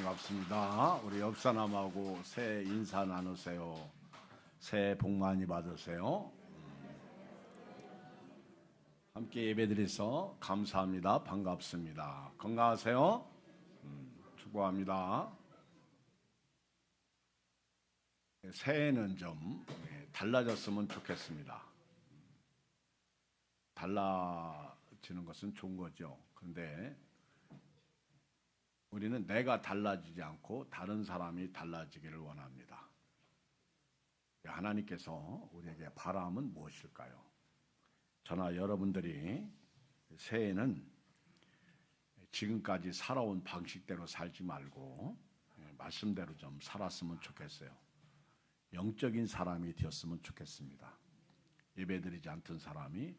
반갑습니다. 우리 옆 사람하고 새해 인사 나누세요. 새해 복 많이 받으세요. 함께 예배드려서 감사합니다. 반갑습니다. 건강하세요. 축복합니다. 새해는 좀 달라졌으면 좋겠습니다. 달라지는 것은 좋은 거죠. 그런데 우리는 내가 달라지지 않고 다른 사람이 달라지기를 원합니다. 하나님께서 우리에게 바람은 무엇일까요? 저나 여러분들이 새해에는 지금까지 살아온 방식대로 살지 말고 말씀대로 좀 살았으면 좋겠어요. 영적인 사람이 되었으면 좋겠습니다. 예배드리지 않던 사람이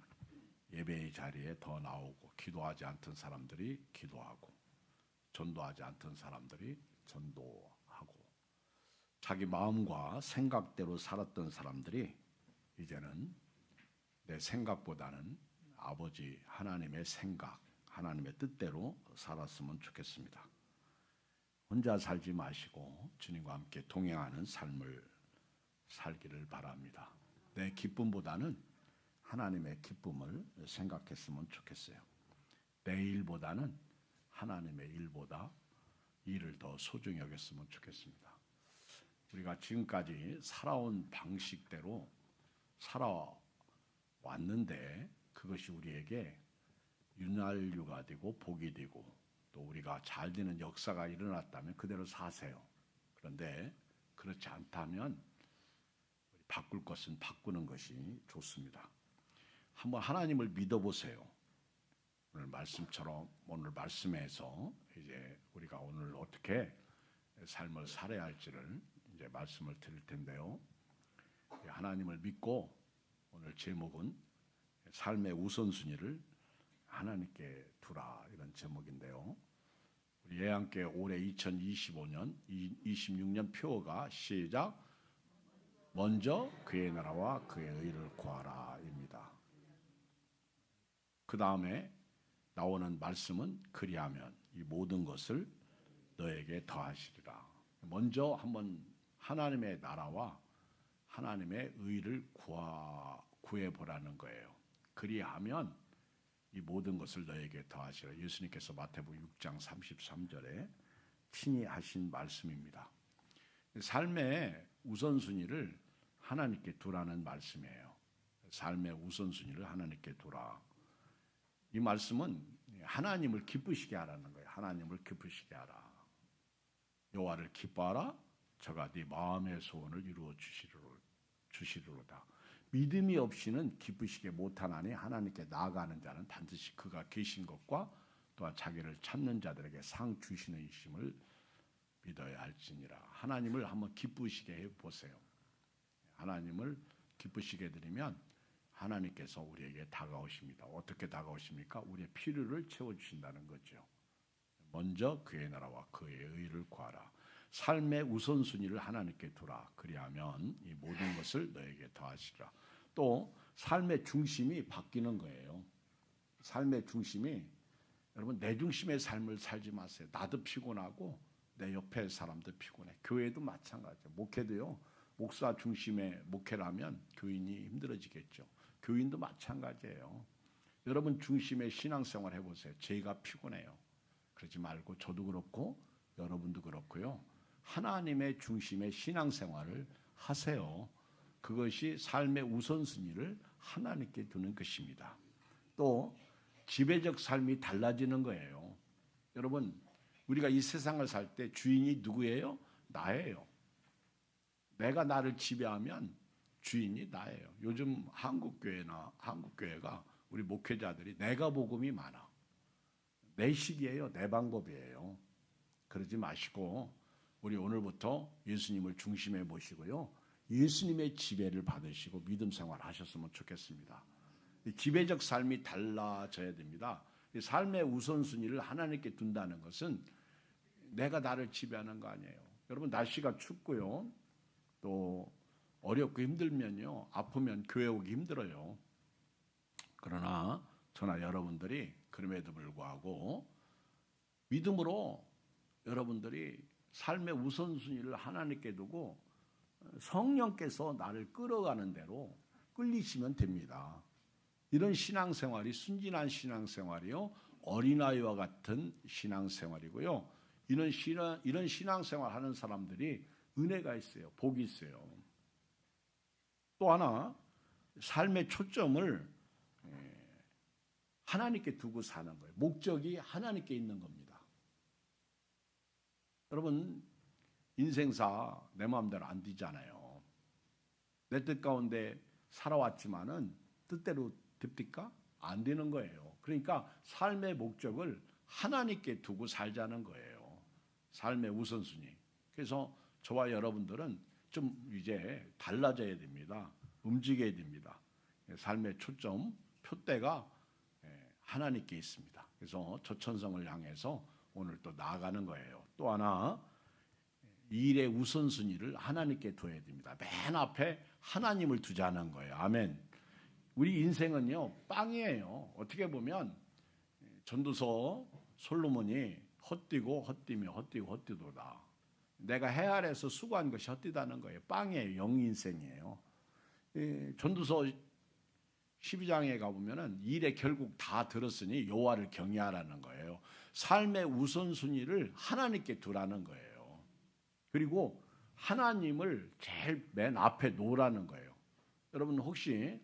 예배의 자리에 더 나오고, 기도하지 않던 사람들이 기도하고, 전도하지 않던 사람들이 전도하고, 자기 마음과 생각대로 살았던 사람들이 이제는 내 생각보다는 아버지 하나님의 생각, 하나님의 뜻대로 살았으면 좋겠습니다. 혼자 살지 마시고 주님과 함께 동행하는 삶을 살기를 바랍니다. 내 기쁨보다는 하나님의 기쁨을 생각했으면 좋겠어요. 내 일보다는 하나님의 일보다 일을 더 소중히 여겼으면 좋겠습니다. 우리가 지금까지 살아온 방식대로 살아왔는데 그것이 우리에게 윤활유가 되고 복이 되고 또 우리가 잘 되는 역사가 일어났다면 그대로 사세요. 그런데 그렇지 않다면 바꿀 것은 바꾸는 것이 좋습니다. 한번 하나님을 믿어보세요. 오늘 말씀처럼 오늘 말씀에서 이제 우리가 오늘 어떻게 삶을 살아야 할지를 이제 말씀을 드릴 텐데요. 하나님을 믿고 오늘 제목은 삶의 우선순위를 하나님께 두라, 이런 제목인데요. 우리 예언교회 올해 2025년 26년 표어가 시작. 먼저 그의 나라와 그의 의를 구하라입니다. 그 다음에 나오는 말씀은 그리하면 이 모든 것을 너에게 더하시리라. 먼저 한번 하나님의 나라와 하나님의 의를 구해보라는 거예요. 그리하면 이 모든 것을 너에게 더하시리라. 예수님께서 마태복음 6장 33절에 친히 하신 말씀입니다. 삶의 우선순위를 하나님께 두라는 말씀이에요. 삶의 우선순위를 하나님께 두라. 이 말씀은 하나님을 기쁘시게 하라는 거예요. 하나님을 기쁘시게 하라. 여호와를 기뻐하라. 저가 네 마음의 소원을 이루어 주시리로다. 믿음이 없이는 기쁘시게 못하나니 하나님께 나아가는 자는 반드시 그가 계신 것과 또한 자기를 찾는 자들에게 상 주시는 이심을 믿어야 할지니라. 하나님을 한번 기쁘시게 해보세요. 하나님을 기쁘시게 드리면 하나님께서 우리에게 다가오십니다. 어떻게 다가오십니까? 우리의 필요를 채워주신다는 거죠. 먼저 그의 나라와 그의 의를 구하라. 삶의 우선순위를 하나님께 두라. 그리하면 이 모든 것을 너에게 더하시리라. 또 삶의 중심이 바뀌는 거예요. 삶의 중심이, 여러분, 내 중심의 삶을 살지 마세요. 나도 피곤하고 내 옆에 사람도 피곤해. 교회도 마찬가지예요. 목회도요. 목사 중심의 목회라면 교인이 힘들어지겠죠. 교인도 마찬가지예요. 여러분 중심의 신앙생활 해보세요. 제가 피곤해요. 그러지 말고 저도 그렇고 여러분도 그렇고요. 하나님의 중심의 신앙생활을 하세요. 그것이 삶의 우선순위를 하나님께 두는 것입니다. 또 지배적 삶이 달라지는 거예요. 여러분, 우리가 이 세상을 살 때 주인이 누구예요? 나예요. 내가 나를 지배하면 주인이 나예요. 요즘 한국교회가 우리 목회자들이 내가 복음이 많아. 내 식이에요. 내 방법이에요. 그러지 마시고 우리 오늘부터 예수님을 중심에 모시고요. 예수님의 지배를 받으시고 믿음 생활 하셨으면 좋겠습니다. 지배적 삶이 달라져야 됩니다. 삶의 우선순위를 하나님께 둔다는 것은 내가 나를 지배하는 거 아니에요. 여러분 날씨가 춥고요. 또 어렵고 힘들면요. 아프면 교회 오기 힘들어요. 그러나 저나 여러분들이 그럼에도 불구하고 믿음으로 여러분들이 삶의 우선순위를 하나님께 두고 성령께서 나를 끌어가는 대로 끌리시면 됩니다. 이런 신앙생활이 순진한 신앙생활이요, 어린아이와 같은 신앙생활이고요. 이런 신앙생활 하는 사람들이 은혜가 있어요. 복이 있어요. 또 하나, 삶의 초점을 하나님께 두고 사는 거예요. 목적이 하나님께 있는 겁니다. 여러분, 인생사 내 마음대로 안 되잖아요. 내 뜻 가운데 살아왔지만은 뜻대로 됩니까? 안 되는 거예요. 그러니까 삶의 목적을 하나님께 두고 살자는 거예요. 삶의 우선순위. 그래서 저와 여러분들은 좀 이제 달라져야 됩니다. 움직여야 됩니다. 삶의 초점, 표대가 하나님께 있습니다. 그래서 저천성을 향해서 오늘 또 나아가는 거예요. 또 하나, 일의 우선순위를 하나님께 둬야 됩니다. 맨 앞에 하나님을 두자는 거예요. 아멘. 우리 인생은요, 빵이에요. 어떻게 보면 전도서 솔로몬이 헛되고 헛되며 헛되고 헛되도다. 내가 해 아래서 수고한 것이 헛되다는 거예요. 빵이에요. 영인생이에요. 전도서 12장에 가보면은 일에 결국 다 들었으니 여호와를 경외하라는 거예요. 삶의 우선순위를 하나님께 두라는 거예요. 그리고 하나님을 제일 맨 앞에 놓으라는 거예요. 여러분 혹시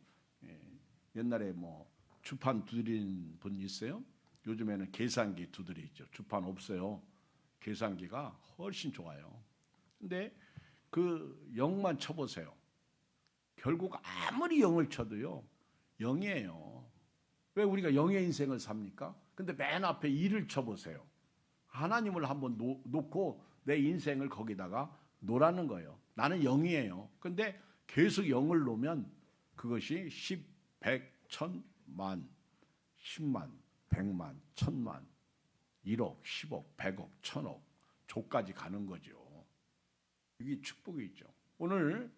옛날에 뭐 주판 두드린 분 있어요? 요즘에는 계산기 두드리죠. 주판 없어요. 계산기가 훨씬 좋아요. 근데 그 0만 쳐보세요. 결국 아무리 0을 쳐도요, 0이에요. 왜 우리가 0의 인생을 삽니까? 근데 맨 앞에 1을 쳐보세요. 하나님을 한번 놓고 내 인생을 거기다가 놓으라는 거예요. 나는 0이에요. 근데 계속 0을 놓으면 그것이 10, 100, 1000, 만, 10만, 100만, 1000만, 1억, 10억, 100억, 1000억, 조까지 가는 거죠. 이게 축복이죠. 오늘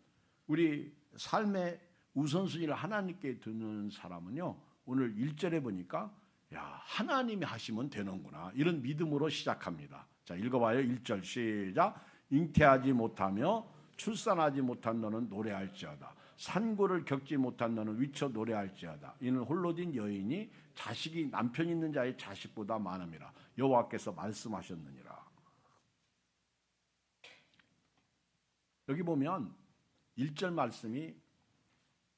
우리 삶의 우선순위를 하나님께 두는 사람은요, 오늘 1절에 보니까 야, 하나님이 하시면 되는구나, 이런 믿음으로 시작합니다. 자, 읽어봐요. 1절 시작. 잉태하지 못하며 출산하지 못한 너는 노래할지어다. 산고를 겪지 못한 너는 위쳐 노래할지어다. 이는 홀로 된 여인이 자식이 남편 있는 자의 자식보다 많음이라 여호와께서 말씀하셨느니라. 여기 보면 1절 말씀이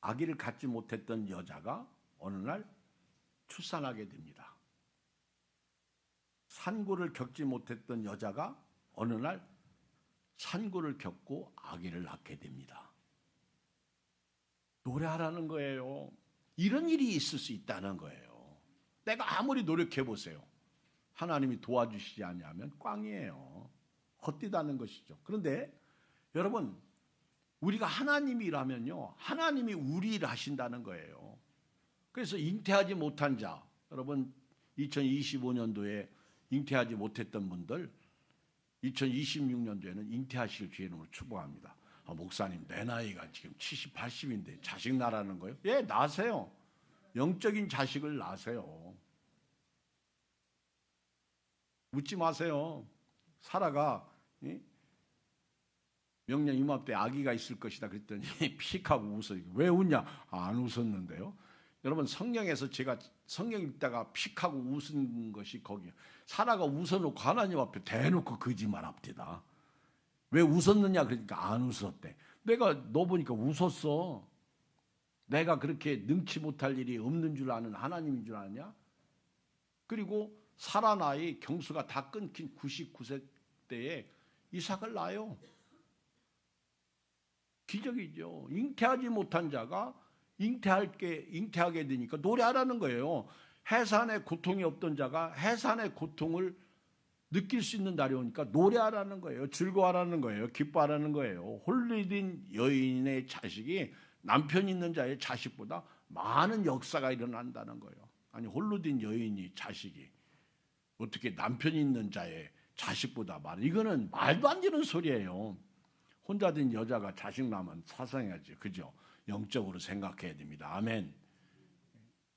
아기를 갖지 못했던 여자가 어느 날 출산하게 됩니다. 산고를 겪지 못했던 여자가 어느 날 산고를 겪고 아기를 낳게 됩니다. 노래하라는 거예요. 이런 일이 있을 수 있다는 거예요. 내가 아무리 노력해 보세요. 하나님이 도와주시지 않으면 꽝이에요. 헛되다는 것이죠. 그런데 여러분, 우리가 하나님이라면요, 하나님이 우리 일을 하신다는 거예요. 그래서 잉태하지 못한 자, 여러분 2025년도에 잉태하지 못했던 분들 2026년도에는 잉태하실 주님을 축복합니다. 목사님, 내 나이가 지금 70, 80인데 자식 낳으라는 거예요? 예, 낳으세요. 영적인 자식을 낳으세요. 웃지 마세요. 사라가 명령 이맘때 아기가 있을 것이다 그랬더니 픽하고 웃어요. 왜 웃냐? 안 웃었는데요. 여러분, 성경에서 제가 성경 읽다가 픽하고 웃은 것이 거기에 사라가 웃어놓고 하나님 앞에 대놓고 거짓말 합디다. 왜 웃었느냐 그러니까 안 웃었대. 내가 너 보니까 웃었어. 내가 그렇게 능치 못할 일이 없는 줄 아는 하나님인 줄 아냐? 그리고 사라 나이 경수가 다 끊긴 99세 때에 이삭을 낳아요. 기적이죠. 잉태하지 못한 자가 잉태하게 되니까 노래하라는 거예요. 해산의 고통이 없던 자가 해산의 고통을 느낄 수 있는 날이 오니까 노래하라는 거예요. 즐거워하라는 거예요. 기뻐하라는 거예요. 홀리된 여인의 자식이 남편 있는 자의 자식보다 많은 역사가 일어난다는 거예요. 아니, 홀로 된 여인이 자식이 어떻게 남편 있는 자의 자식보다 많아? 이거는 말도 안 되는 소리예요. 혼자 된 여자가 자식 낳으면 사상해야지, 그죠? 영적으로 생각해야 됩니다. 아멘.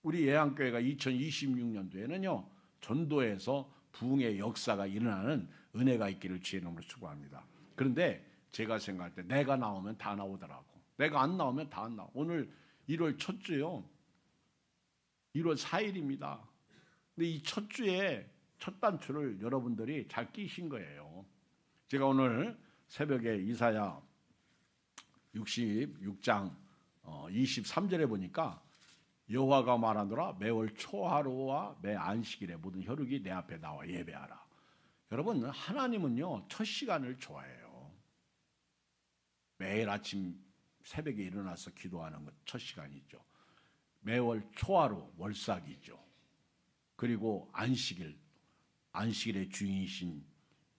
우리 예양교회가 2026년도에는요, 전도에서 부흥의 역사가 일어나는 은혜가 있기를 주의 이름으로 축복합니다. 그런데 제가 생각할 때 내가 나오면 다 나오더라고. 내가 안 나오면 다 안 나와. 오늘 1월 첫 주요. 1월 4일입니다. 근데 이 첫 주에 첫 단추를 여러분들이 잘 끼신 거예요. 제가 오늘 새벽에 이사야 66장 23절에 보니까 여호와가 말하노라 매월 초하루와 매 안식일에 모든 혈육이 내 앞에 나와 예배하라. 여러분 하나님은요 첫 시간을 좋아해요. 매일 아침 새벽에 일어나서 기도하는 것 첫 시간이죠. 매월 초하루 월삭이죠. 그리고 안식일의 주인이신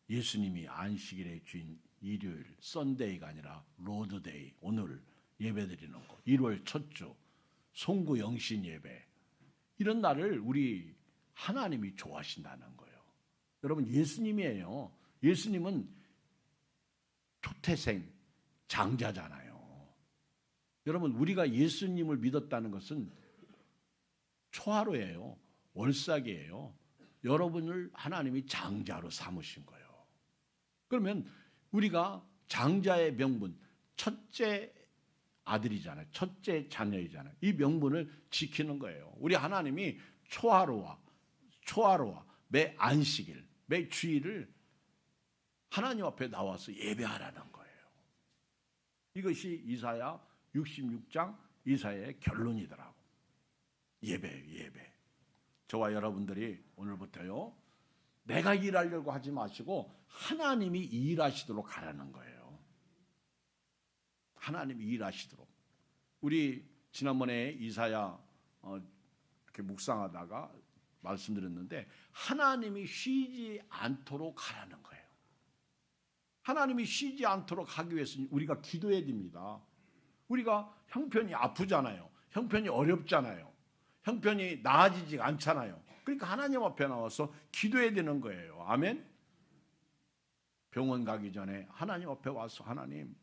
예수님이 안식일의 주인 일요일 썬데이가 아니라 로드데이 오늘 예배드리는 거 1월 첫 주 송구 영신 예배 이런 날을 우리 하나님이 좋아하신다는 거예요. 여러분 예수님이에요. 예수님은 초태생 장자잖아요. 여러분 우리가 예수님을 믿었다는 것은 초하루예요. 월삭이에요. 여러분을 하나님이 장자로 삼으신 거예요. 그러면 우리가 장자의 명분 첫째 아들이잖아요. 첫째 자녀이잖아요. 이 명분을 지키는 거예요. 우리 하나님이 초하루와 매 안식일, 매 주일을 하나님 앞에 나와서 예배하라는 거예요. 이것이 이사야 66장 이사야의 결론이더라고. 예배. 저와 여러분들이 오늘부터요. 내가 일하려고 하지 마시고 하나님이 일하시도록 하라는 거예요. 하나님이 일하시도록. 우리 지난번에 이사야 이렇게 묵상하다가 말씀드렸는데 하나님이 쉬지 않도록 하라는 거예요. 하나님이 쉬지 않도록 하기 위해서는 우리가 기도해야 됩니다. 우리가 형편이 아프잖아요. 형편이 어렵잖아요. 형편이 나아지지 않잖아요. 그러니까 하나님 앞에 나와서 기도해야 되는 거예요. 아멘. 병원 가기 전에 하나님 앞에 와서 하나님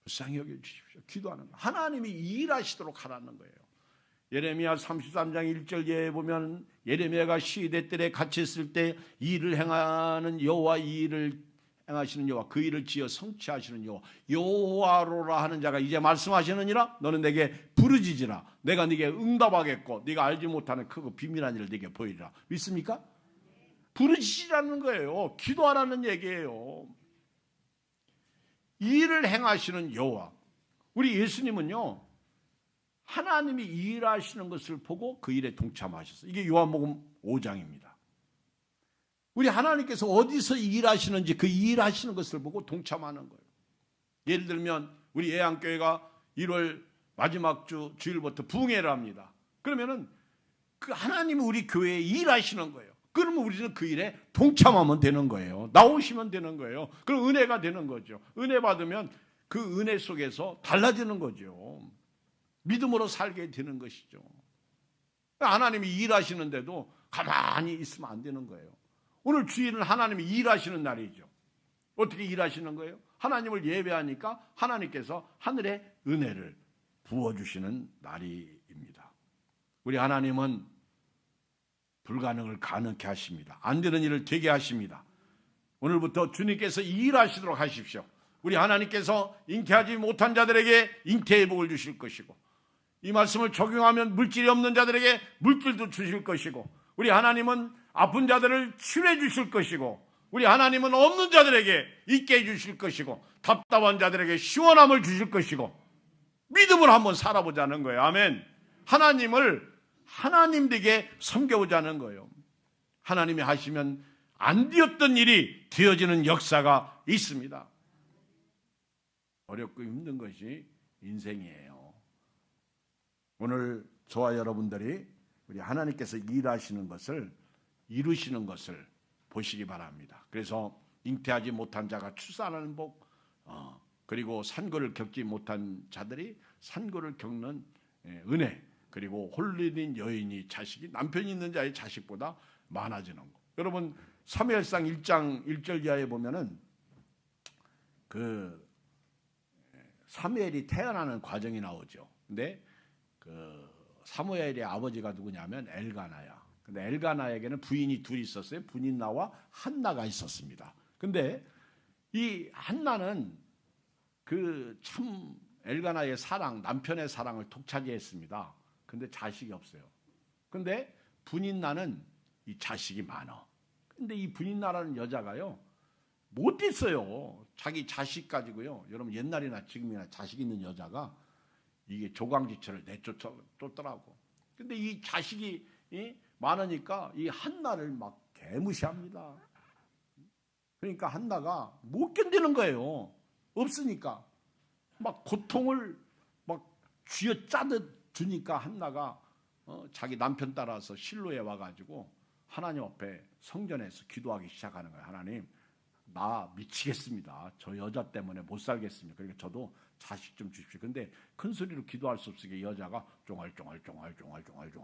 불쌍히 여겨주십시오. 기도하는 거예요. 하나님이 일하시도록 하라는 거예요. 예레미야 33장 1절에 보면 예레미야가 시대 뜰에 갇혀 있을 때 일을 행하는 여호와 이 일을 행하시는 여호와 그 일을 지어 성취하시는 여호와로라 하는 자가 이제 말씀하시느니라 너는 내게 부르짖으라 내가 네게 응답하겠고 네가 알지 못하는 크고 비밀한 일을 네게 보이리라. 믿습니까? 부르짖으라는 거예요. 기도하라는 얘기예요. 일을 행하시는 여호와. 우리 예수님은요 하나님이 일하시는 것을 보고 그 일에 동참하셨어요. 이게 요한복음 5장입니다. 우리 하나님께서 어디서 일하시는지 그 일하시는 것을 보고 동참하는 거예요. 예를 들면 우리 예안교회가 1월 마지막 주일부터 부흥회를 합니다. 그러면은 그 하나님이 우리 교회에 일하시는 거예요. 그러면 우리는 그 일에 동참하면 되는 거예요. 나오시면 되는 거예요. 그럼 은혜가 되는 거죠. 은혜 받으면 그 은혜 속에서 달라지는 거죠. 믿음으로 살게 되는 것이죠. 하나님이 일하시는데도 가만히 있으면 안 되는 거예요. 오늘 주일은 하나님이 일하시는 날이죠. 어떻게 일하시는 거예요? 하나님을 예배하니까 하나님께서 하늘의 은혜를 부어주시는 날입니다. 우리 하나님은 불가능을 가능케 하십니다. 안 되는 일을 되게 하십니다. 오늘부터 주님께서 일하시도록 하십시오. 우리 하나님께서 잉태하지 못한 자들에게 잉태의 복을 주실 것이고 이 말씀을 적용하면 물질이 없는 자들에게 물질도 주실 것이고 우리 하나님은 아픈 자들을 치료해 주실 것이고 우리 하나님은 없는 자들에게 있게 해 주실 것이고 답답한 자들에게 시원함을 주실 것이고 믿음을 한번 살아보자는 거예요. 아멘. 하나님을 하나님 되게 섬겨보자는 거예요. 하나님이 하시면 안 되었던 일이 되어지는 역사가 있습니다. 어렵고 힘든 것이 인생이에요. 오늘 저와 여러분들이 우리 하나님께서 일하시는 것을 이루시는 것을 보시기 바랍니다. 그래서 잉태하지 못한 자가 출산하는 복, 그리고 산고를 겪지 못한 자들이 산고를 겪는 은혜, 그리고 홀리된 여인이 자식이 남편이 있는 자의 자식보다 많아지는 것. 여러분 사무엘상 1장 1절 이하에 보면은 그 사무엘이 태어나는 과정이 나오죠. 근데 그 사무엘의 아버지가 누구냐면 엘가나야. 근데 엘가나에게는 부인이 둘이 있었어요. 분인나와 한나가 있었습니다. 근데 이 한나는 그 참 엘가나의 사랑, 남편의 사랑을 독차지했습니다. 근데 자식이 없어요. 근데 분인나는 이 자식이 많아. 근데 이 분인나라는 여자가요, 못 있어요. 자기 자식 가지고요. 여러분 옛날이나 지금이나 자식 있는 여자가 이게 조강지처를 내쫓더라고. 근데 이 자식이 많으니까 이 한나를 막 개무시합니다. 그러니까 한나가 못 견디는 거예요. 없으니까 막 고통을 막 쥐어짜듯 주니까 한나가 자기 남편 따라서 실로에 와가지고 하나님 앞에 성전에서 기도하기 시작하는 거예요. 하나님, 나 미치겠습니다. 저 여자 때문에 못 살겠습니다. 그러니까 저도 자식 좀 주십시오. 근데 큰 소리로 기도할 수 없으니까 여자가 쫑알쫑알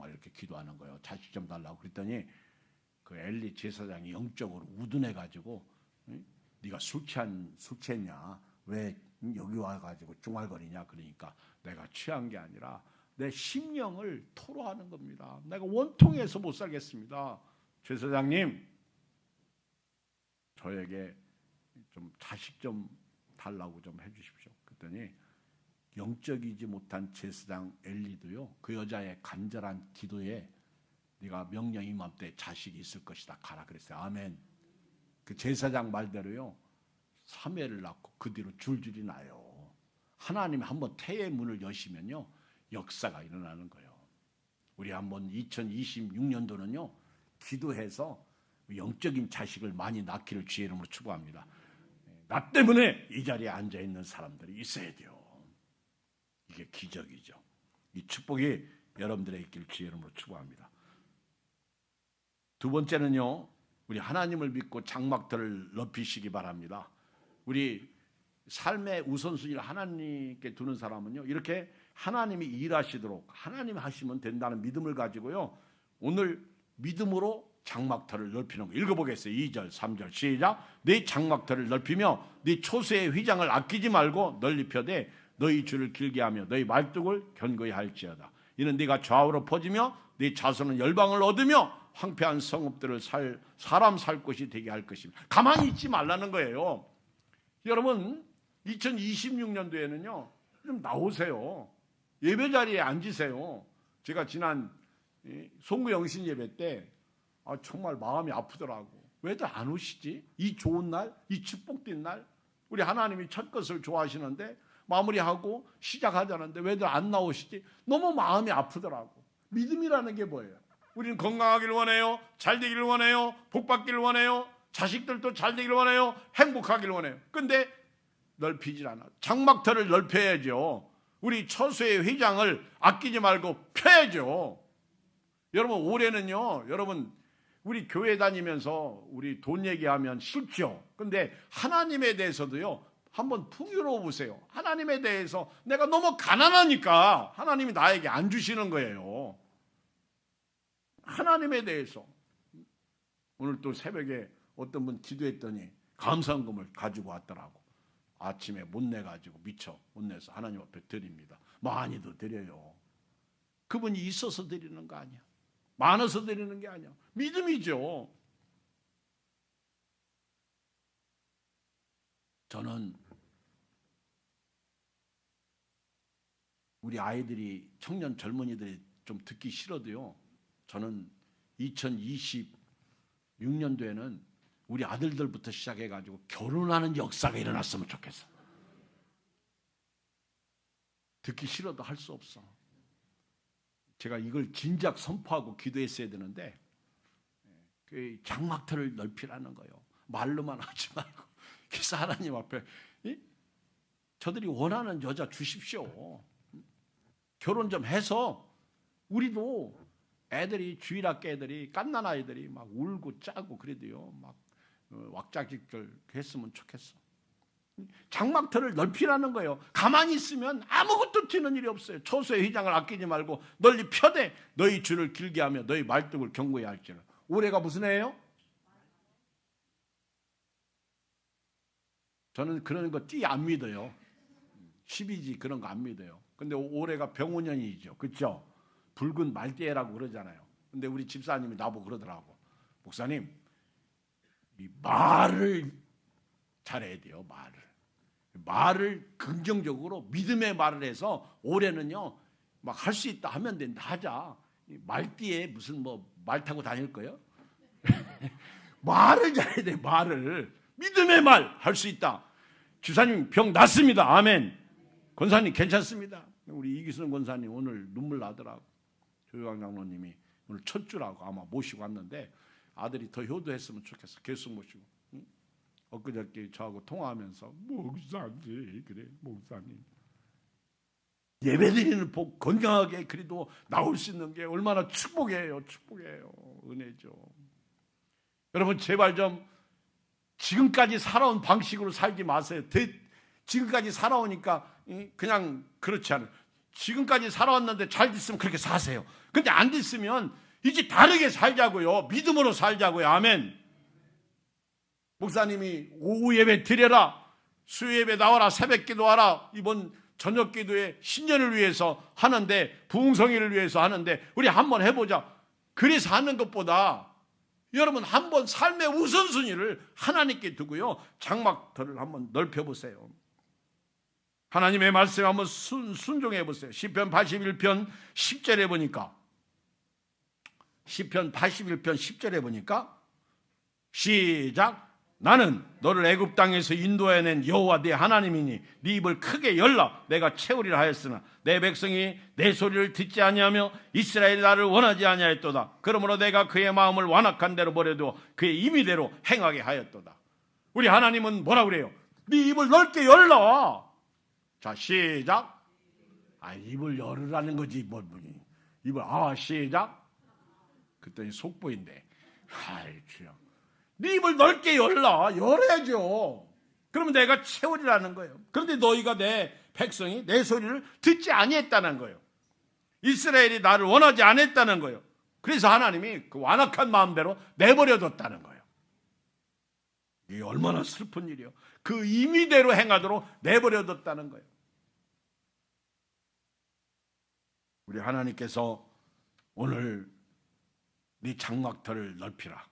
이렇게 기도하는 거예요. 자식 좀 달라고. 그랬더니 그 엘리 제사장이 영적으로 우둔해가지고, 네가 술 취했냐? 왜 여기 와가지고 쫑알거리냐? 그러니까 내가 취한 게 아니라 내 심령을 토로하는 겁니다. 내가 원통해서 못 살겠습니다. 제사장님, 저에게 좀 자식 좀 달라고 좀 해주십시오. 그랬더니 영적이지 못한 제사장 엘리도요, 그 여자의 간절한 기도에 네가 명령 이맘때 자식이 있을 것이다. 가라 그랬어요. 아멘. 그 제사장 말대로요, 3회를 낳고 그 뒤로 줄줄이 나요. 하나님이 한번 태의 문을 여시면요, 역사가 일어나는 거예요. 우리 한번 2026년도는요, 기도해서 영적인 자식을 많이 낳기를 주의 이름으로 축복합니다. 나 때문에 이 자리에 앉아있는 사람들이 있어야 돼요. 이게 기적이죠. 이 축복이 여러분들의 있길 주의 이름으로 축복합니다. 두 번째는요, 우리 하나님을 믿고 장막들을 넓히시기 바랍니다. 우리 삶의 우선순위를 하나님께 두는 사람은요, 이렇게 하나님이 일하시도록 하나님 하시면 된다는 믿음을 가지고요, 오늘 믿음으로 장막터를 넓히는 거 읽어보겠어요. 2절 3절 시작. 네 장막터를 넓히며 네 초소의 휘장을 아끼지 말고 넓히되 너희 줄을 길게 하며 너희 말뚝을 견고히 할지어다. 이는 네가 좌우로 퍼지며 네 자손은 열방을 얻으며 황폐한 성읍들을 사람 살 곳이 되게 할 것입니다. 가만히 있지 말라는 거예요. 여러분 2026년도에는요 좀 나오세요. 예배 자리에 앉으세요. 제가 지난 송구영신 예배 때 정말 마음이 아프더라고. 왜들 안 오시지? 이 좋은 날, 이 축복된 날, 우리 하나님이 첫 것을 좋아하시는데 마무리하고 시작하자는데 왜들 안 나오시지? 너무 마음이 아프더라고. 믿음이라는 게 뭐예요? 우리는 건강하기를 원해요. 잘 되기를 원해요. 복 받기를 원해요. 자식들도 잘 되기를 원해요. 행복하기를 원해요. 근데 넓히질 않아. 장막터를 넓혀야죠. 우리 처소의 휘장을 아끼지 말고 펴야죠. 여러분 올해는요, 여러분 우리 교회 다니면서 우리 돈 얘기하면 싫죠. 근데 하나님에 대해서도요, 한번 풍요로워 보세요. 하나님에 대해서 내가 너무 가난하니까 하나님이 나에게 안 주시는 거예요. 하나님에 대해서. 오늘 또 새벽에 어떤 분 기도했더니 감사금을 가지고 왔더라고. 아침에 못 내가지고 미처 못 내서 하나님 앞에 드립니다. 많이도 드려요. 그분이 있어서 드리는 거 아니야. 많아서 드리는 게 아니야. 믿음이죠. 저는 우리 아이들이, 청년 젊은이들이 좀 듣기 싫어도요, 저는 2026년도에는 우리 아들들부터 시작해가지고 결혼하는 역사가 일어났으면 좋겠어. 듣기 싫어도 할 수 없어. 제가 이걸 진작 선포하고 기도했어야 되는데 그 장막터를 넓히라는 거예요. 말로만 하지 말고. 그래서 하나님 앞에 저들이 원하는 여자 주십시오. 결혼 좀 해서 우리도 애들이, 주일학교 애들이, 갓난 아이들이 막 울고 짜고 그래도요, 막 왁자지껄 했으면 좋겠어. 장막터를 넓히라는 거예요. 가만히 있으면 아무것도 튀는 일이 없어요. 초소의 휘장을 아끼지 말고 널리 펴되 너희 줄을 길게 하며 너희 말뚝을 견고히 할지라. 올해가 무슨 해예요? 저는 그런 거 띠 안 믿어요. 12지 그런 거 안 믿어요. 근데 올해가 병오년이죠. 그렇죠? 붉은 말띠해라고 그러잖아요. 근데 우리 집사님이 나보고 그러더라고. 목사님, 이 말을 잘해야 돼요. 말을 긍정적으로 믿음의 말을 해서 올해는요 막 할 수 있다 하면 된다 하자. 말띠에 무슨 뭐 말 타고 다닐 거예요? 말을 잘해야 돼. 말을 믿음의 말 할 수 있다. 주사님 병 낫습니다. 아멘. 권사님 괜찮습니다. 우리 이기순 권사님 오늘 눈물 나더라고. 조유광 장로님이 오늘 첫 주라고 아마 모시고 왔는데 아들이 더 효도했으면 좋겠어. 계속 모시고. 응? 엊그저께 저하고 통화하면서 목사님 그래 목사님 예배드리는 복 건강하게 그래도 나올 수 있는 게 얼마나 축복이에요. 은혜죠. 여러분 제발 좀 지금까지 살아온 방식으로 살지 마세요. 지금까지 살아오니까 그냥 그렇지 않아요. 지금까지 살아왔는데 잘 됐으면 그렇게 사세요. 근데 안 됐으면 이제 다르게 살자고요. 믿음으로 살자고요. 아멘. 목사님이 오후 예배 드려라, 수요 예배 나와라, 새벽 기도하라, 이번 저녁 기도에 신년을 위해서 하는데, 부흥성회를 위해서 하는데 우리 한번 해보자. 그래서 하는 것보다 여러분 한번 삶의 우선순위를 하나님께 두고요 장막터를 한번 넓혀보세요. 하나님의 말씀에 한번 순종해 보세요. 시편 81편 10절에 보니까, 시편 81편 10절에 보니까 시작. 나는 너를 애굽 땅에서 인도해낸 여호와 네 하나님이니 네 입을 크게 열라 내가 채우리라 하였으나 내 백성이 내 소리를 듣지 아니하며 이스라엘이 나를 원하지 아니하였도다. 그러므로 내가 그의 마음을 완악한 대로 버려두어 그의 임의대로 행하게 하였도다. 우리 하나님은 뭐라 그래요? 네 입을 넓게 열라. 자 시작. 입을 열으라는 거지 입을 시작. 그랬더니 속보인데 주여 네 입을 넓게 열어야죠. 그러면 내가 채우리라는 거예요. 그런데 너희가 내 백성이 내 소리를 듣지 아니했다는 거예요. 이스라엘이 나를 원하지 않았다는 거예요. 그래서 하나님이 그 완악한 마음대로 내버려뒀다는 거예요. 이게 얼마나 슬픈 일이에요. 그 임의대로 행하도록 내버려뒀다는 거예요. 우리 하나님께서 오늘 네 장막터를 넓히라.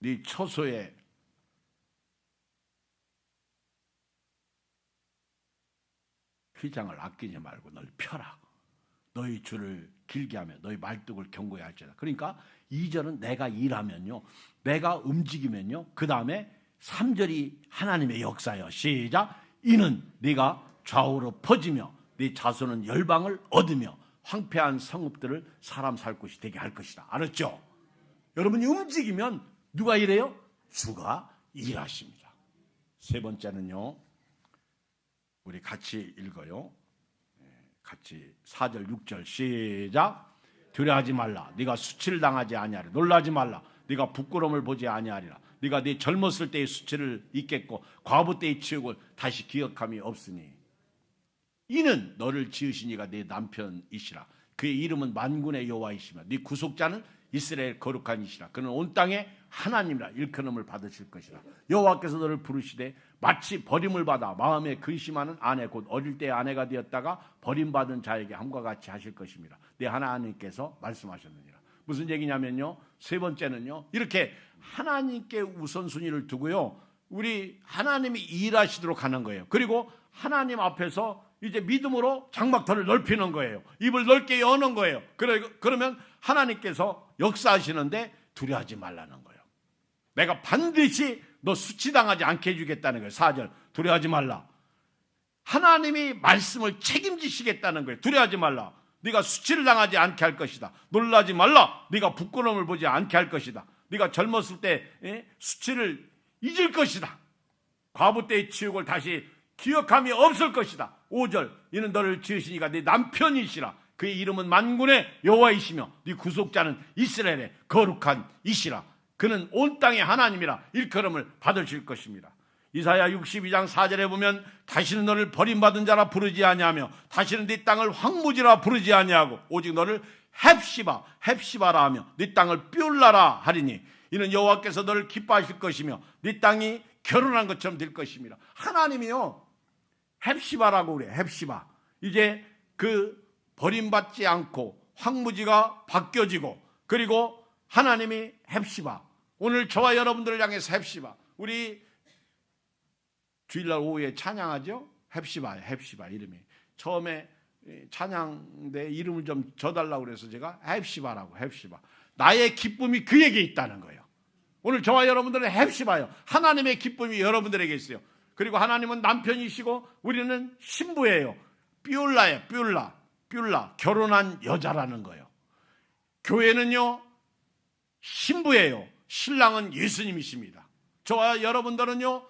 네 처소에 휘장을 아끼지 말고 넓혀라. 너희 줄을 길게 하며 너희 말뚝을 견고히 할지라. 그러니까 2절은 내가 일하면요, 내가 움직이면요, 그 다음에 3절이 하나님의 역사예요. 시작. 이는 네가 좌우로 퍼지며 네 자손은 열방을 얻으며 황폐한 성읍들을 사람 살 곳이 되게 할 것이다. 알았죠? 여러분이 움직이면 누가 일해요? 주가 일하십니다. 세 번째는요, 우리 같이 읽어요. 같이 4절 6절 시작. 두려워하지 말라. 네가 수치를 당하지 아니하리라. 놀라지 말라. 네가 부끄러움을 보지 아니하리라. 네가 네 젊었을 때의 수치를 잊겠고 과부 때의 치욕을 다시 기억함이 없으니 이는 너를 지으신 이가 네 남편이시라. 그의 이름은 만군의 여호와이시며 네 구속자는 이스라엘 거룩한 이시라. 그는 온 땅에 하나님이라 일컬음을 받으실 것이라. 여호와께서 너를 부르시되 마치 버림을 받아 마음에 근심하는 아내 곧 어릴 때의 아내가 되었다가 버림받은 자에게 함과 같이 하실 것입니다. 네 하나님께서 말씀하셨느니라. 무슨 얘기냐면요, 세 번째는요, 이렇게 하나님께 우선순위를 두고요, 우리 하나님이 일하시도록 하는 거예요. 그리고 하나님 앞에서 이제 믿음으로 장막터를 넓히는 거예요. 입을 넓게 여는 거예요. 그러면 하나님께서 역사하시는데 두려워하지 말라는 거예요. 내가 반드시 너 수치당하지 않게 해주겠다는 거예요. 4절 두려워하지 말라. 하나님이 말씀을 책임지시겠다는 거예요. 두려워하지 말라. 네가 수치를 당하지 않게 할 것이다. 놀라지 말라. 네가 부끄러움을 보지 않게 할 것이다. 네가 젊었을 때 수치를 잊을 것이다. 과부 때의 치욕을 다시 기억함이 없을 것이다. 5절 이는 너를 지으신 이가 네 남편이시라. 그의 이름은 만군의 여호와이시며 네 구속자는 이스라엘의 거룩한 이시라. 그는 온 땅의 하나님이라 일컬음을 받으실 것입니다. 이사야 62장 4절에 보면 다시는 너를 버림받은 자라 부르지 아니하며 다시는 네 땅을 황무지라 부르지 아니하고 오직 너를 헵시바라 하며 네 땅을 뷸라라 하리니 이는 여호와께서 너를 기뻐하실 것이며 네 땅이 결혼한 것처럼 될 것입니다. 하나님이요 헵시바라고 그래. 헵시바. 이제 그 버림받지 않고 황무지가 바뀌어지고, 그리고 하나님이 헵시바, 오늘 저와 여러분들을 향해서 헵시바, 우리 주일날 오후에 찬양하죠. 헵시바예요. 헵시바 이름이. 처음에 찬양대 이름을 좀 줘달라고 그래서 제가 헵시바라고. 헵시바, 나의 기쁨이 그에게 있다는 거예요. 오늘 저와 여러분들은 헵시바예요. 하나님의 기쁨이 여러분들에게 있어요. 그리고 하나님은 남편이시고 우리는 신부예요. 뷸라예요. 뷸라, 결혼한 여자라는 거예요. 교회는요 신부예요. 신랑은 예수님이십니다. 저와 여러분들은요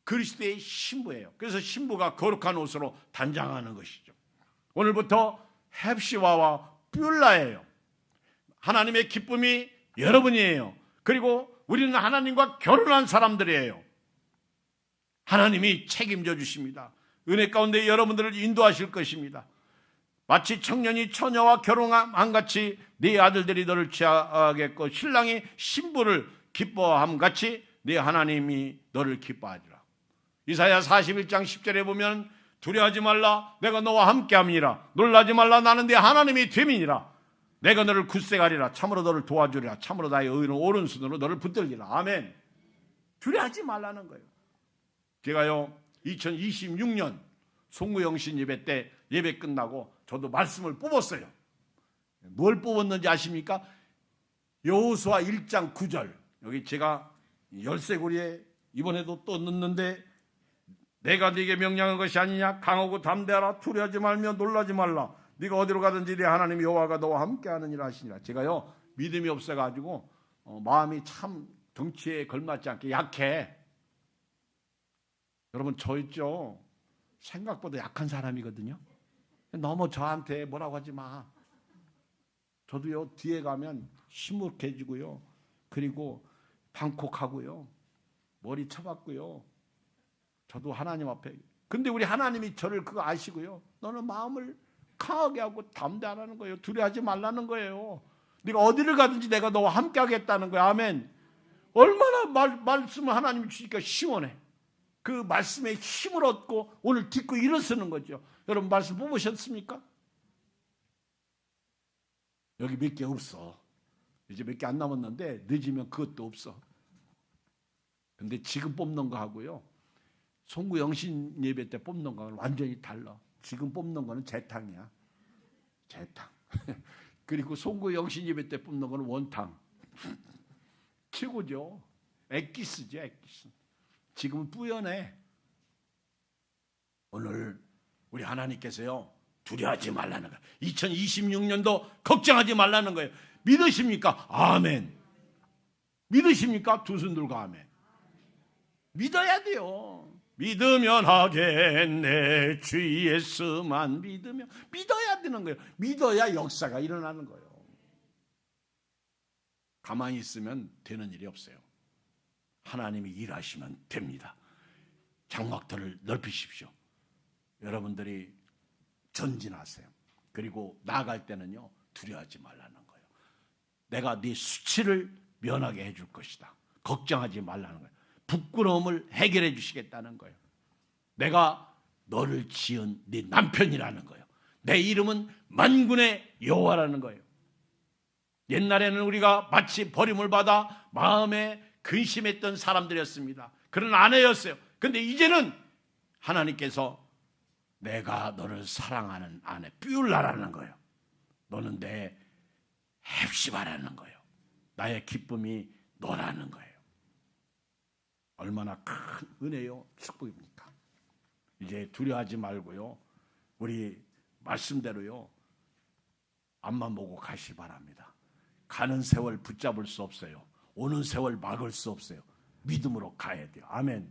그리스도의 신부예요. 그래서 신부가 거룩한 옷으로 단장하는 것이죠. 오늘부터 헵시바와 뷸라예요. 하나님의 기쁨이 여러분이에요. 그리고 우리는 하나님과 결혼한 사람들이에요. 하나님이 책임져 주십니다. 은혜 가운데 여러분들을 인도하실 것입니다. 마치 청년이 처녀와 결혼함 같이 네 아들들이 너를 취하겠고 신랑이 신부를 기뻐함 같이 네 하나님이 너를 기뻐하리라. 이사야 41장 10절에 보면 두려워하지 말라, 내가 너와 함께함이니라. 놀라지 말라, 나는 네 하나님이 됨이니라. 내가 너를 굳세가리라. 참으로 너를 도와주리라. 참으로 나의 의는 오른손으로 너를 붙들리라. 아멘. 두려워하지 말라는 거예요. 제가요 2026년 송구영신 예배 때 예배 끝나고 저도 말씀을 뽑았어요. 뭘 뽑았는지 아십니까? 여호수아 1장 9절. 여기 제가 열쇠고리에 이번에도 또 넣는데, 내가 네게 명령한 것이 아니냐, 강하고 담대하라, 두려워하지 말며 놀라지 말라, 네가 어디로 가든지 네 하나님 여호와가 너와 함께하느니라 하시니라. 제가요 믿음이 없어가지고 마음이 참 덩치에 걸맞지 않게 약해. 여러분 저 있죠, 생각보다 약한 사람이거든요. 너무 저한테 뭐라고 하지 마. 저도요 뒤에 가면 시무룩해지고요, 그리고 방콕하고요, 머리 쳐박고요. 저도 하나님 앞에. 근데 우리 하나님이 저를 그거 아시고요, 너는 마음을 강하게 하고 담대하라는 거예요. 두려워하지 말라는 거예요. 네가 어디를 가든지 내가 너와 함께 하겠다는 거예요. 아멘. 얼마나 말씀을 하나님이 주니까 시원해. 그 말씀에 힘을 얻고 오늘 듣고 일어서는 거죠. 여러분 말씀 뽑으셨습니까? 여기 몇 개 없어. 이제 몇 개 안 남았는데 늦으면 그것도 없어. 근데 지금 뽑는 거 하고요, 송구 영신 예배 때 뽑는 거는 완전히 달라. 지금 뽑는 거는 재탕이야. 재탕. 그리고 송구 영신 예배 때 뽑는 거는 원탕. 최고죠. 액기스죠, 액기스. 지금은 뿌연해. 오늘 우리 하나님께서요 두려워하지 말라는 거예요. 2026년도 걱정하지 말라는 거예요. 믿으십니까? 아멘. 믿으십니까? 두 손 들고 아멘. 믿어야 돼요. 믿으면 하겠네, 주 예수만 믿으면. 믿어야 되는 거예요. 믿어야 역사가 일어나는 거예요. 가만히 있으면 되는 일이 없어요. 하나님이 일하시면 됩니다. 장막터를 넓히십시오. 여러분들이 전진하세요. 그리고 나아갈 때는요 두려워하지 말라는 거예요. 내가 네 수치를 면하게 해줄 것이다. 걱정하지 말라는 거예요. 부끄러움을 해결해 주시겠다는 거예요. 내가 너를 지은 네 남편이라는 거예요. 내 이름은 만군의 여호와라는 거예요. 옛날에는 우리가 마치 버림을 받아 마음에 근심했던 사람들이었습니다. 그런 아내였어요. 그런데 이제는 하나님께서 내가 너를 사랑하는 아내 뷸라라는 거예요. 너는 내 헵시바라는 거예요. 나의 기쁨이 너라는 거예요. 얼마나 큰 은혜요, 축복입니까? 이제 두려워하지 말고요, 우리 말씀대로요 앞만 보고 가시 바랍니다. 가는 세월 붙잡을 수 없어요. 오는 세월 막을 수 없어요. 믿음으로 가야 돼요. 아멘.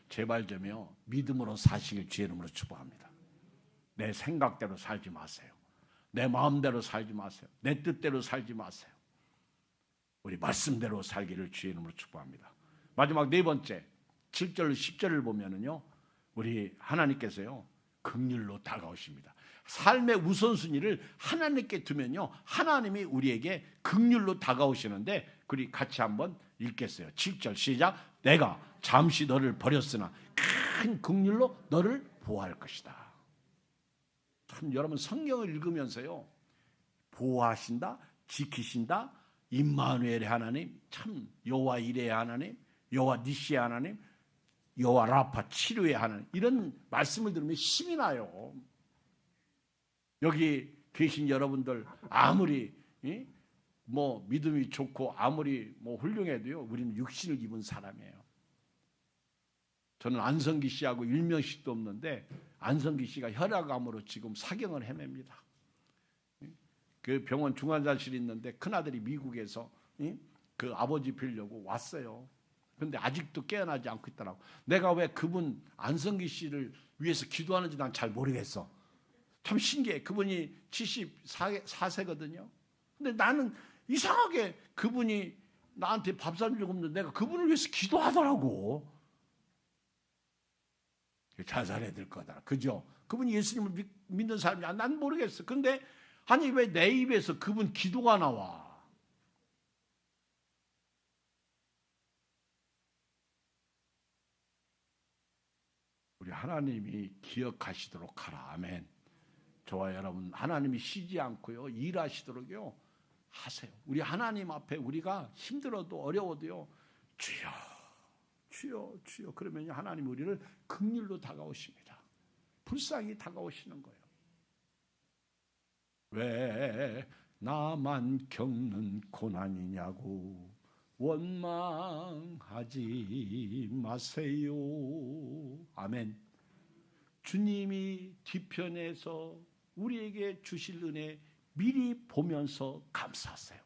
제발 좀요 믿음으로 사시길 주의 이름으로 축복합니다. 내 생각대로 살지 마세요. 내 마음대로 살지 마세요. 내 뜻대로 살지 마세요. 우리 말씀대로 살기를 주의 이름으로 축복합니다. 마지막 네 번째 7절 10절을 보면은요 우리 하나님께서요 긍휼로 다가오십니다. 삶의 우선순위를 하나님께 두면요 하나님이 우리에게 긍휼로 다가오시는데, 우리 같이 한번 읽겠어요. 7절 시작. 내가 잠시 너를 버렸으나 큰 긍휼로 너를 보호할 것이다. 참 여러분 성경을 읽으면서요, 보호하신다, 지키신다, 임마누엘의 하나님, 참 여호와 이레의 하나님, 여호와 니시의 하나님, 여호와 라파 치료의 하나님, 이런 말씀을 들으면 힘이 나요. 여기 계신 여러분들 아무리 뭐 믿음이 좋고 아무리 뭐 훌륭해도요, 우리는 육신을 입은 사람이에요. 저는 안성기 씨하고 일면식도 없는데 안성기 씨가 혈압암으로 지금 사경을 헤맵니다. 그 병원 중환자실에 있는데 큰아들이 미국에서 그 아버지 뵈려고 왔어요. 그런데 아직도 깨어나지 않고 있더라고. 내가 왜 그분 안성기 씨를 위해서 기도하는지 난 잘 모르겠어. 참 신기해. 그분이 74세거든요. 근데 나는 이상하게 그분이 나한테 밥 사준 적 없는데 내가 그분을 위해서 기도하더라고. 자살해야 될 거다. 그죠? 그분이 예수님을 믿는 사람이야. 난 모르겠어. 근데 아니 왜 내 입에서 그분 기도가 나와? 우리 하나님이 기억하시도록 하라. 아멘. 저와 여러분, 하나님이 쉬지 않고요, 일하시도록요 하세요. 우리 하나님 앞에 우리가 힘들어도 어려워도요, 주여, 주여, 주여. 그러면 하나님 우리를 긍휼로 다가오십니다. 불쌍히 다가오시는 거예요. 왜 나만 겪는 고난이냐고 원망하지 마세요. 아멘. 주님이 뒤편에서 우리에게 주실 은혜 미리 보면서 감사하세요.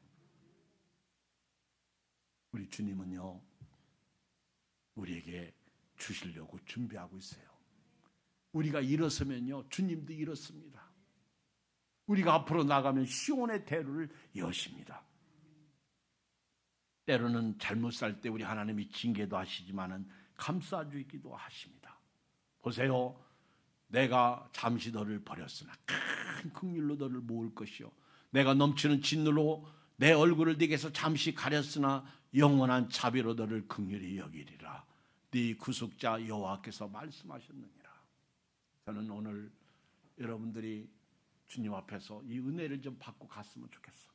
우리 주님은요, 우리에게 주시려고 준비하고 있어요. 우리가 일어서면요, 주님도 일어섭니다. 우리가 앞으로 나가면 시온의 대로를 여십니다. 때로는 잘못 살 때 우리 하나님이 징계도 하시지만은 감싸주기도 하십니다. 보세요. 내가 잠시 너를 버렸으나 큰 긍휼로 너를 모을 것이요, 내가 넘치는 진노로 내 얼굴을 네게서 잠시 가렸으나 영원한 자비로 너를 긍휼히 여기리라. 네 구속자 여호와께서 말씀하셨느니라. 저는 오늘 여러분들이 주님 앞에서 이 은혜를 좀 받고 갔으면 좋겠어.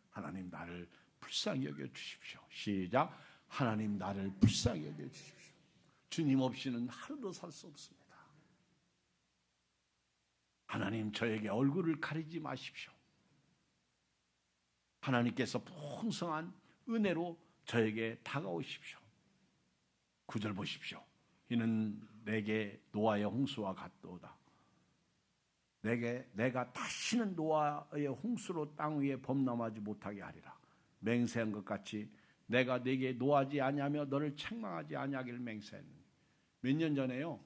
하나님 나를 불쌍히 여겨 주십시오. 시작. 하나님 나를 불쌍히 여겨 주십시오. 주님 없이는 하루도 살 수 없습니다. 하나님 저에게 얼굴을 가리지 마십시오. 하나님께서 풍성한 은혜로 저에게 다가오십시오. 9절 보십시오. 이는 내게 노아의 홍수와 같도다. 내가 다시는 노아의 홍수로 땅 위에 범람하지 못하게 하리라. 맹세한 것 같이 내가 네게 노하지 아니하며 너를 책망하지 아니하기를 맹세했느니. 몇 년 전에요,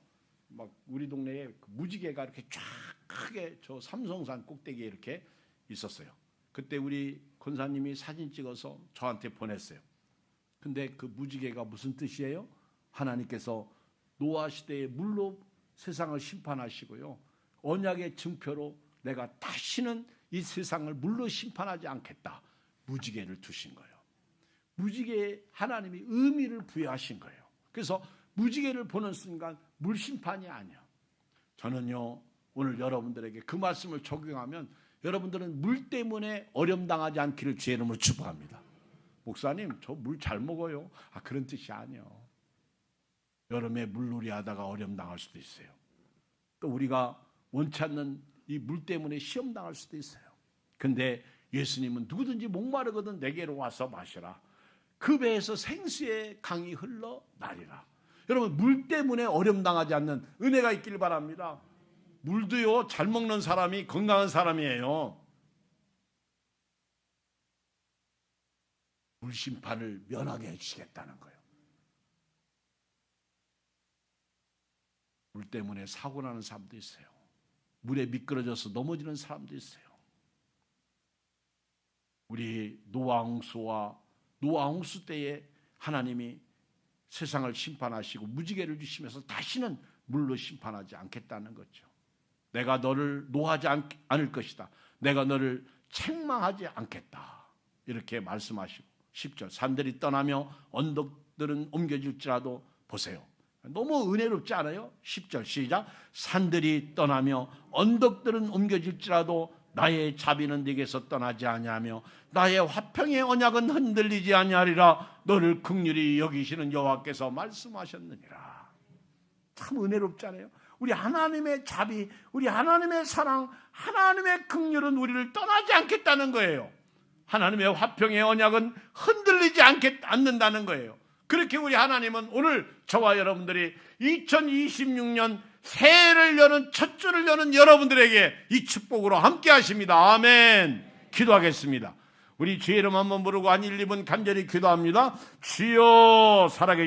막 우리 동네에 무지개가 이렇게 쫙 크게 저 삼성산 꼭대기에 이렇게 있었어요. 그때 우리 권사님이 사진 찍어서 저한테 보냈어요. 근데 그 무지개가 무슨 뜻이에요? 하나님께서 노아 시대에 물로 세상을 심판하시고요, 언약의 증표로 내가 다시는 이 세상을 물로 심판하지 않겠다, 무지개를 두신 거예요. 무지개에 하나님이 의미를 부여하신 거예요. 그래서 무지개를 보는 순간 물 심판이 아니야. 저는요, 오늘 여러분들에게 그 말씀을 적용하면 여러분들은 물 때문에 어려움 당하지 않기를 주의 이름으로 축복합니다. 목사님, 저 물 잘 먹어요. 그런 뜻이 아니에요. 여름에 물놀이 하다가 어려움 당할 수도 있어요. 또 우리가 원치 않는 이 물 때문에 시험 당할 수도 있어요. 근데 예수님은 누구든지 목마르거든 내게로 와서 마시라. 그 배에서 생수의 강이 흘러 나리라. 여러분, 물 때문에 어려움 당하지 않는 은혜가 있길 바랍니다. 물도요, 잘 먹는 사람이 건강한 사람이에요. 물 심판을 면하게 해주시겠다는 거예요. 물 때문에 사고 나는 사람도 있어요. 물에 미끄러져서 넘어지는 사람도 있어요. 우리 노아 홍수 때에 하나님이 세상을 심판하시고 무지개를 주시면서 다시는 물로 심판하지 않겠다는 거죠. 내가 너를 노하지 않을 것이다. 내가 너를 책망하지 않겠다. 이렇게 말씀하시고 10절 산들이 떠나며 언덕들은 옮겨질지라도 보세요. 너무 은혜롭지 않아요? 10절 시작. 산들이 떠나며 언덕들은 옮겨질지라도 나의 자비는 네게서 떠나지 아니하며 나의 화평의 언약은 흔들리지 아니하리라. 너를 긍휼히 여기시는 여호와께서 말씀하셨느니라. 참 은혜롭잖아요. 우리 하나님의 자비, 우리 하나님의 사랑, 하나님의 긍휼은 우리를 떠나지 않겠다는 거예요. 하나님의 화평의 언약은 흔들리지 않는다는 거예요. 그렇게 우리 하나님은 오늘 저와 여러분들이 2026년 새해를 여는 첫 주를 여는 여러분들에게 이 축복으로 함께 하십니다. 아멘. 기도하겠습니다. 우리 주의 이름 한번 부르고 한 1, 2분 간절히 기도합니다. 주여 살아계신